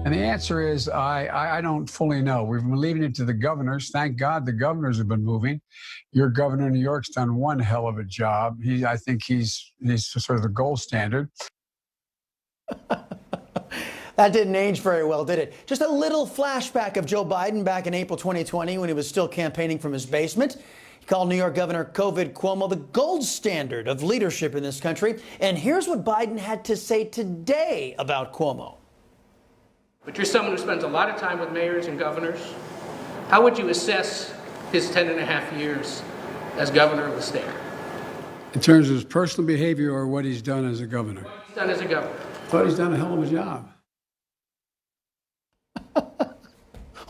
And the answer is, I don't fully know. We've been leaving it to the governors. Thank God the governors have been moving. Your governor in New York's done one hell of a job. I think he's sort of the gold standard. That didn't age very well, did it? Just a little flashback of Joe Biden back in April 2020 when he was still campaigning from his basement. He called New York Governor COVID Cuomo the gold standard of leadership in this country. And here's what Biden had to say today about Cuomo. But you're someone who spends a lot of time with mayors and governors. How would you assess his 10.5 years as governor of the state? In terms of his personal behavior or what he's done as a governor? What he's done as a governor. I thought he's done a hell of a job.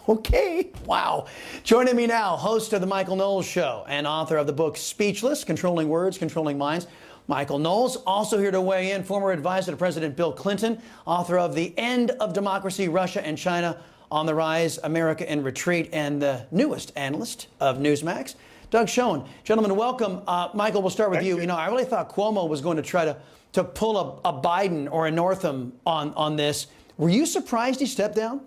Okay, wow. Joining me now, host of the Michael Knowles Show and author of the book Speechless, Controlling Words, Controlling Minds. Michael Knowles, also here to weigh in, former advisor to President Bill Clinton, author of The End of Democracy, Russia and China on the Rise, America in Retreat, and the newest analyst of Newsmax, Doug Schoen. Gentlemen, welcome. Michael, we'll start with you. You know, I really thought Cuomo was going to try to pull a Biden or a Northam on this. Were you surprised he stepped down?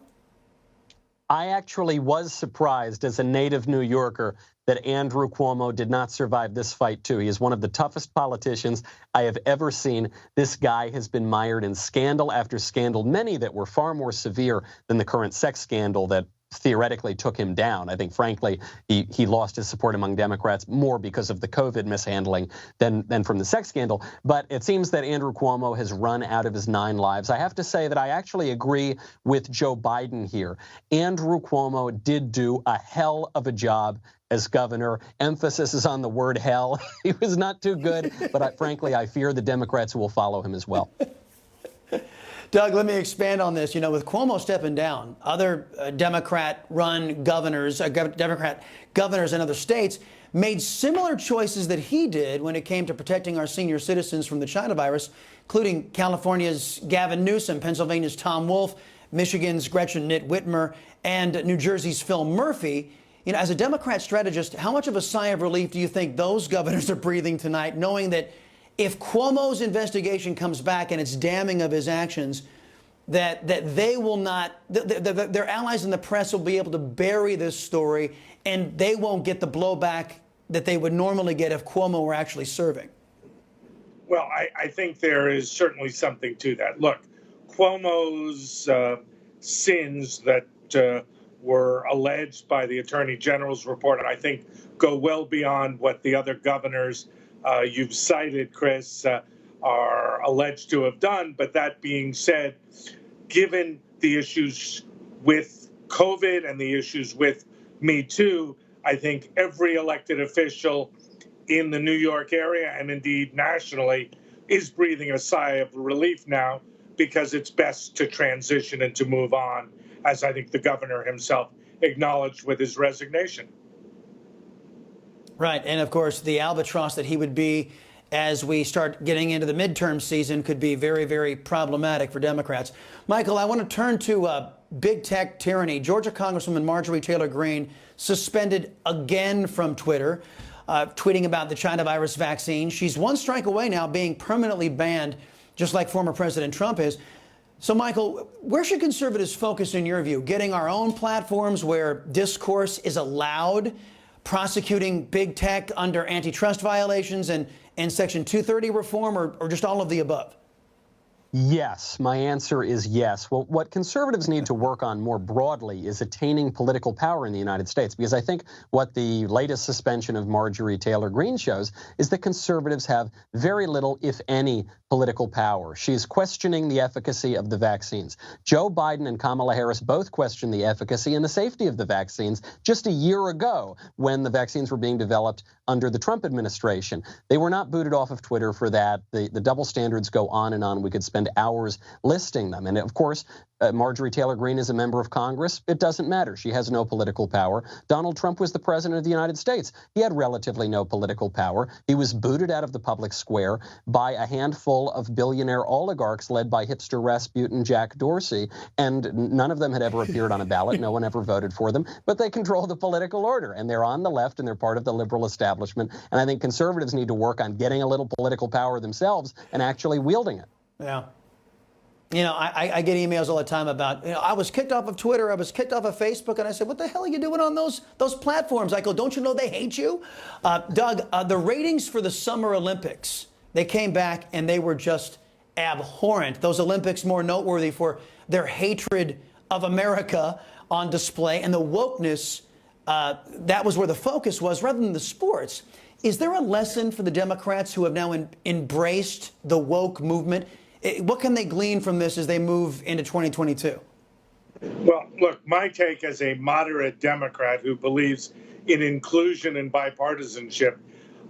I actually was surprised as a native New Yorker that Andrew Cuomo did not survive this fight, too. He is one of the toughest politicians I have ever seen. This guy has been mired in scandal after scandal, many that were far more severe than the current sex scandal that theoretically took him down. I think, frankly, he lost his support among Democrats more because of the COVID mishandling than from the sex scandal. But it seems that Andrew Cuomo has run out of his 9 lives. I have to say that I actually agree with Joe Biden here. Andrew Cuomo did do a hell of a job as governor. Emphasis is on the word hell. He was not too good, but frankly, I fear the Democrats will follow him as well. Doug, let me expand on this. You know, with Cuomo stepping down, other Democrat-run governors, Democrat governors in other states made similar choices that he did when it came to protecting our senior citizens from the China virus, including California's Gavin Newsom, Pennsylvania's Tom Wolf, Michigan's Gretchen Whitmer, and New Jersey's Phil Murphy. You know, as a Democrat strategist, how much of a sigh of relief do you think those governors are breathing tonight, knowing that if Cuomo's investigation comes back and it's damning of his actions, that they will not, their allies in the press will be able to bury this story and they won't get the blowback that they would normally get if Cuomo were actually serving? Well, I think there is certainly something to that. Look, Cuomo's sins that were alleged by the Attorney General's report, and I think go well beyond what the other governors you've cited, Chris, are alleged to have done. But that being said, given the issues with COVID and the issues with Me Too, I think every elected official in the New York area and indeed nationally is breathing a sigh of relief now, because it's best to transition and to move on, as I think the governor himself acknowledged with his resignation. Right. And of course, the albatross that he would be as we start getting into the midterm season could be very, very problematic for Democrats. Michael, I want to turn to big tech tyranny. Georgia Congresswoman Marjorie Taylor Greene suspended again from Twitter, tweeting about the China virus vaccine. She's one strike away now being permanently banned, just like former President Trump is. So, Michael, where should conservatives focus in your view? Getting our own platforms where discourse is allowed, prosecuting big tech under antitrust violations and Section 230 reform, or just all of the above? Yes, my answer is yes. Well, what conservatives need to work on more broadly is attaining political power in the United States, because I think what the latest suspension of Marjorie Taylor Greene shows is that conservatives have very little, if any, political power. She's questioning the efficacy of the vaccines. Joe Biden and Kamala Harris both questioned the efficacy and the safety of the vaccines just a year ago when the vaccines were being developed under the Trump administration. They were not booted off of Twitter for that. The double standards go on and on. We could spend hours listing them. And of course, Marjorie Taylor Greene is a member of Congress. It doesn't matter. She has no political power. Donald Trump was the president of the United States. He had relatively no political power. He was booted out of the public square by a handful of billionaire oligarchs led by hipster Rasputin Jack Dorsey. And none of them had ever appeared on a ballot. No one ever voted for them. But they control the political order. And they're on the left and they're part of the liberal establishment. And I think conservatives need to work on getting a little political power themselves and actually wielding it. Yeah. You know, I get emails all the time about, you know, I was kicked off of Twitter, I was kicked off of Facebook, and I said, what the hell are you doing on those platforms? I go, don't you know they hate you? Doug, the ratings for the Summer Olympics, they came back and they were just abhorrent. Those Olympics more noteworthy for their hatred of America on display, and the wokeness, that was where the focus was rather than the sports. Is there a lesson for the Democrats who have now embraced the woke movement? What can they glean from this as they move into 2022? Well, look, my take as a moderate Democrat who believes in inclusion and bipartisanship,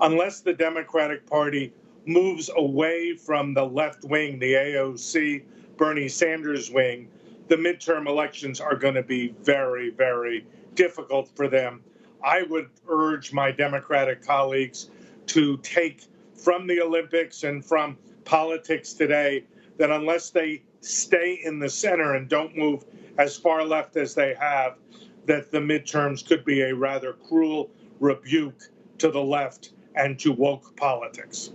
unless the Democratic Party moves away from the left wing, the AOC, Bernie Sanders wing, the midterm elections are going to be very, very difficult for them. I would urge my Democratic colleagues to take from the Olympics and from politics today that unless they stay in the center and don't move as far left as they have, that the midterms could be a rather cruel rebuke to the left and to woke politics.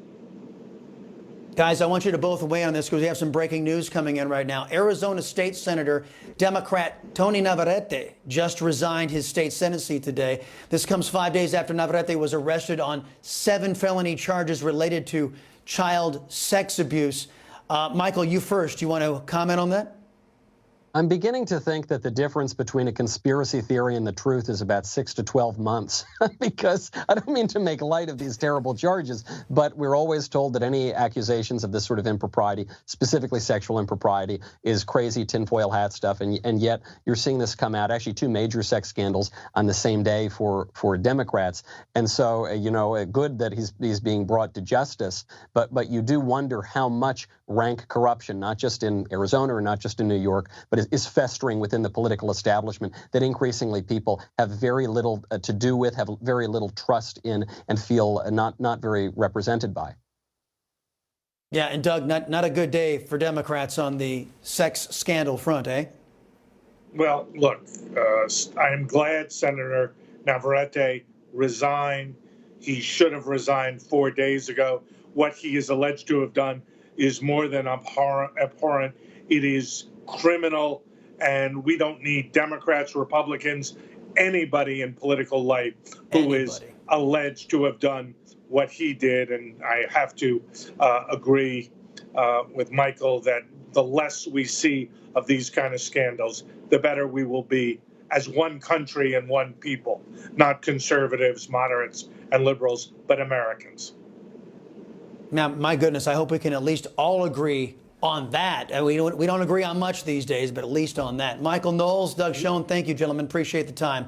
Guys, I want you to both weigh on this because we have some breaking news coming in right now. Arizona State Senator, Democrat Tony Navarrete just resigned his state Senate seat today. This comes 5 days after Navarrete was arrested on 7 felony charges related to child sex abuse. Michael, you first. You want to comment on that? I'm beginning to think that the difference between a conspiracy theory and the truth is about 6 to 12 months, because I don't mean to make light of these terrible charges, but we're always told that any accusations of this sort of impropriety, specifically sexual impropriety, is crazy tinfoil hat stuff, and yet you're seeing this come out, actually 2 major sex scandals on the same day for Democrats. And so, you know, good that he's being brought to justice, but you do wonder how much rank corruption, not just in Arizona or not just in New York, but is festering within the political establishment that increasingly people have very little to do with, have very little trust in, and feel not very represented by. Yeah, and Doug, not a good day for Democrats on the sex scandal front, eh? Well, look, I am glad Senator Navarrete resigned. He should have resigned 4 days ago. What he is alleged to have done is more than abhorrent. It is criminal, and we don't need Democrats, Republicans, anybody in political life who is alleged to have done what he did. And I have to agree with Michael that the less we see of these kind of scandals, the better we will be as one country and one people, not conservatives, moderates, and liberals, but Americans. Now, my goodness, I hope we can at least all agree on that. We don't agree on much these days, but at least on that. Michael Knowles, Doug Schoen, thank you, gentlemen. Appreciate the time.